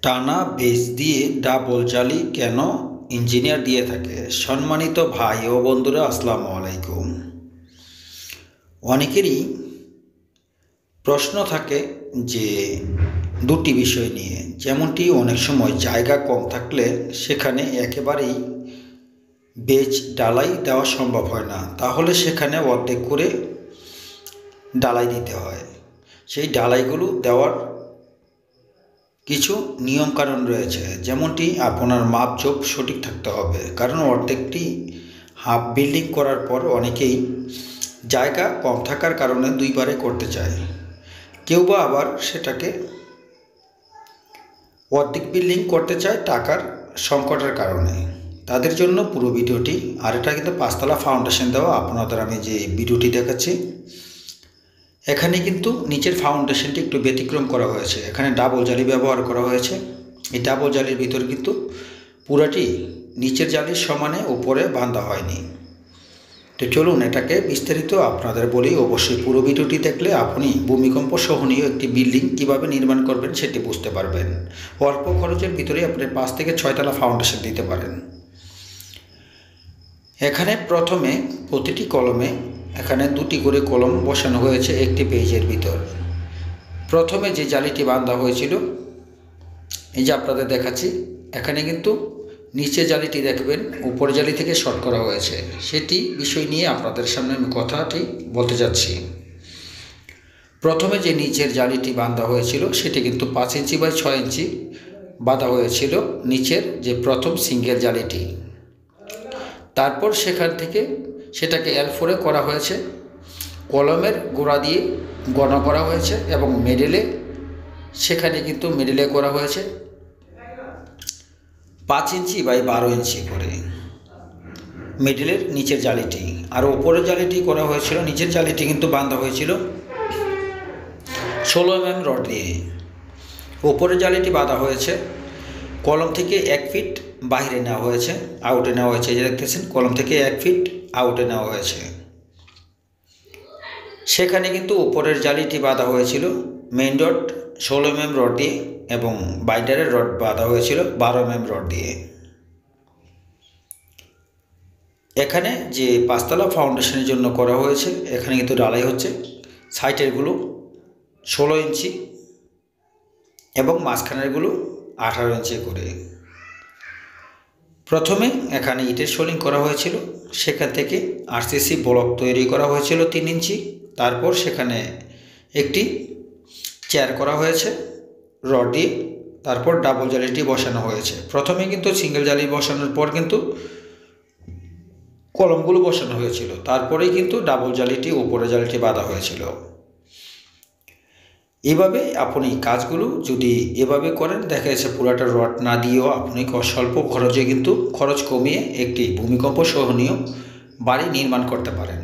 টানা বেস দিয়ে ডাবল জালি কেন ইঞ্জিনিয়ার দিয়ে থাকে? সম্মানিত ভাই ও বন্ধুরা, আসসালামু আলাইকুম। অনেকেরই প্রশ্ন থাকে যে দুটি বিষয় নিয়ে, যেমনটি অনেক সময় জায়গা কম থাকলে সেখানে একেবারেই বেজ ডালাই দেওয়া সম্ভব হয় না, তাহলে সেখানে অর্ধেক করে ডালাই দিতে হয়। সেই ডালাইগুলো দেওয়ার কিছু নিয়মকানুন রয়েছে, যেমনটি আপনার মাপজোপ সঠিক থাকতে হবে, কারণ অর্ধেকটি হাফ বিল্ডিং করার পর অনেকেই জায়গা কম থাকার কারণে দুইবারে করতে চায়, কেউ বা আবার সেটাকে অর্ধেক বিল্ডিং করতে চায় টাকার সংকটের কারণে। তাদের জন্য পুরো ভিডিওটি। আর এটা কিন্তু পাঁচতলা ফাউন্ডেশন দেওয়া। আপনাদের আমি যে ভিডিওটি দেখাচ্ছি, এখানে কিন্তু নিচের ফাউন্ডেশনটি একটু ব্যতিক্রম করা হয়েছে। এখানে ডাবল জালি ব্যবহার করা হয়েছে। এই ডাবল জালির ভিতর কিন্তু পুরাটি নিচের জালির সমানে উপরে বাঁধা হয়নি। তো চলুন এটাকে বিস্তারিত আপনাদের বলি। অবশ্যই পুরো ভিডিওটি দেখলে আপনি ভূমিকম্প সহনীয় একটি বিল্ডিং কিভাবে নির্মাণ করবেন সেটি বুঝতে পারবেন। অল্প খরচের ভিতরে আপনি 5 থেকে 6 তলা ফাউন্ডেশন দিতে পারেন। এখানে প্রথমে প্রতিটি কলমে এখানে 2টি করে কলম বসানো হয়েছে একটি পেজের ভিতর। প্রথমে যে জালিটি বাঁধা হয়েছিল, এই যে আপনাদের দেখাচ্ছি, এখানে কিন্তু নিচে জালিটি দেখবেন উপর জালি থেকে শর্ট করা হয়েছে। সেটি বিষয় নিয়ে আপনাদের সামনে আমি কথাটি বলতে যাচ্ছি। প্রথমে যে নিচের জালিটি বাঁধা হয়েছিল সেটি কিন্তু 5 ইঞ্চি বাই 6 ইঞ্চি বাঁধা হয়েছিল, নিচের যে প্রথম সিঙ্গেল জালিটি। তারপর সেখান থেকে সেটাকে L4 করা হয়েছে, কলমের গোড়া দিয়ে গণ করা হয়েছে এবং মিডলে সেখানে কিন্তু মিডলে করা হয়েছে 5 ইঞ্চি বাই 12 ইঞ্চি করে মিডলের নিচের জালিটি। আর উপরের জালিটি করা হয়েছিল, নিচের জালিটি কিন্তু বাঁধা হয়েছিল 16 mm রড দিয়ে। উপরের জালিটি বাঁধা হয়েছে কলম থেকে 1 ফিট বাইরে নেওয়া হয়েছে, আউটে নেওয়া হয়েছে। যে দেখতেছেন কলম থেকে 1 ফিট আউটে নেওয়া হয়েছে। সেখানে কিন্তু উপরের জালিটি বাঁধা হয়েছিল মেইন রড 16 mm রড দিয়ে এবং বাইন্ডারের রড বাঁধা হয়েছিল 12 mm রড দিয়ে। এখানে যে 5 তলা ফাউন্ডেশনের জন্য করা হয়েছে, এখানে কিন্তু ঢালাই হচ্ছে সাইডেরগুলো 16 ইঞ্চি এবং মাঝখানেরগুলো 18 ইঞ্চি করে। প্রথমে এখানে ইটের সোলিং করা হয়েছিল, সেখান থেকে RCC ব্লক তৈরি করা হয়েছিল 3 ইঞ্চি। তারপর সেখানে একটি চেয়ার করা হয়েছে রড দিয়ে। তারপর ডাবল জালিটি বসানো হয়েছে। প্রথমে কিন্তু সিঙ্গেল জালি বসানোর পর কিন্তু কলমগুলো বসানো হয়েছিল, তারপরেই কিন্তু ডাবল জালিটি উপরে জালিটি বাঁধা হয়েছিল। এভাবে আপনি কাজগুলো যদি এভাবে করেন, দেখা যাচ্ছে পুরাটা রড না দিয়েও আপনি স্বল্প খরচে কিন্তু খরচ কমিয়ে একটি ভূমিকম্প সহনীয় বাড়ি নির্মাণ করতে পারেন।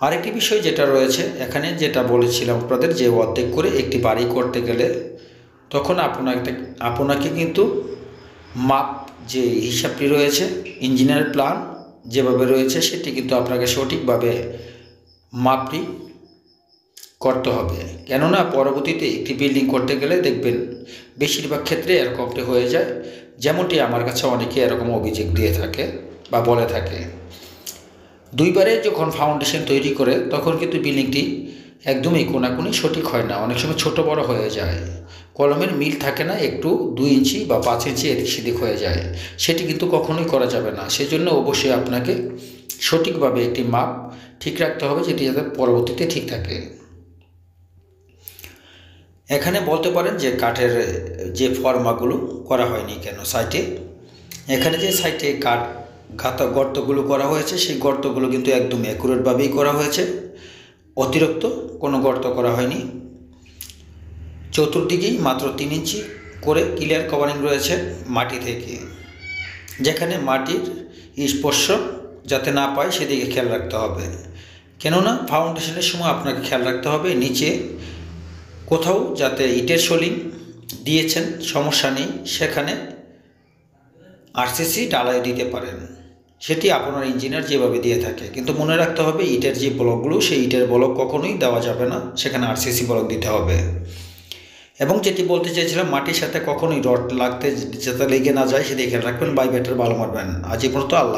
আরেকটি বিষয় যেটা রয়েছে, এখানে যেটা বলেছিলাম আপনাদের, যে অর্ধেক করে একটি বাড়ি করতে গেলে তখন আপনাকে কিন্তু মাপ যে হিসাবটি রয়েছে, ইঞ্জিনিয়ার প্ল্যান যেভাবে রয়েছে সেটি কিন্তু আপনাকে সঠিকভাবে মাপটি করতে হবে। কেননা পরবর্তীতে একটি বিল্ডিং করতে গেলে দেখবেন বেশিরভাগ ক্ষেত্রে এরকমটি হয়ে যায়, যেমনটি আমার কাছে অনেকে এরকম অভিযোগ দিয়ে থাকে বা বলে থাকে। দুইবারে যখন ফাউন্ডেশন তৈরি করে তখন কিন্তু বিল্ডিংটি একদমই কোনাকুনি সঠিক হয় না, অনেক সময় ছোট বড় হয়ে যায়, কলমের মিল থাকে না, একটু 2 ইঞ্চি বা 5 ইঞ্চি এদিক সেদিক হয়ে যায়। সেটি কিন্তু কখনোই করা যাবে না। সেজন্য অবশ্যই আপনাকে সঠিকভাবে একটি মাপ ঠিক রাখতে হবে, যেটি যাতে পরবর্তীতে ঠিক থাকে। এখানে বলতে পারেন যে কাঠের যে ফর্মাগুলো করা হয়নি কেন সাইটে। এখানে যে সাইটে গর্তগুলো করা হয়েছে, সেই গর্তগুলো কিন্তু একদম অ্যাকুরেটভাবেই করা হয়েছে, অতিরিক্ত কোনো গর্ত করা হয়নি। চতুর্দিকেই মাত্র 3 ইঞ্চি করে ক্লিয়ার কভারিং রয়েছে মাটি থেকে, যেখানে মাটির স্পর্শ যাতে না পায় সেদিকে খেয়াল রাখতে হবে। কেননা ফাউন্ডেশনের সময় আপনাকে খেয়াল রাখতে হবে নিচে কোথাও যাতে ইটের সোলিং দিয়েছেন সমস্যা নেই, সেখানে RCC ডালাই দিতে পারেন। সেটি আপনার ইঞ্জিনিয়ার যেভাবে দিয়ে থাকে, কিন্তু মনে রাখতে হবে ইটের যে ব্লকগুলো, সেই ইটের ব্লক কখনোই দেওয়া যাবে না, সেখানে RCC ব্লক দিতে হবে। এবং যেটি বলতে চেয়েছিলাম, মাটির সাথে কখনোই রড লাগতে যাতে লেগে না যায় সেদিকে খেয়াল রাখবেন, বাই ব্যাটার ভালো মারবেন। আজ এই পর্যন্ত, আল্লাহ।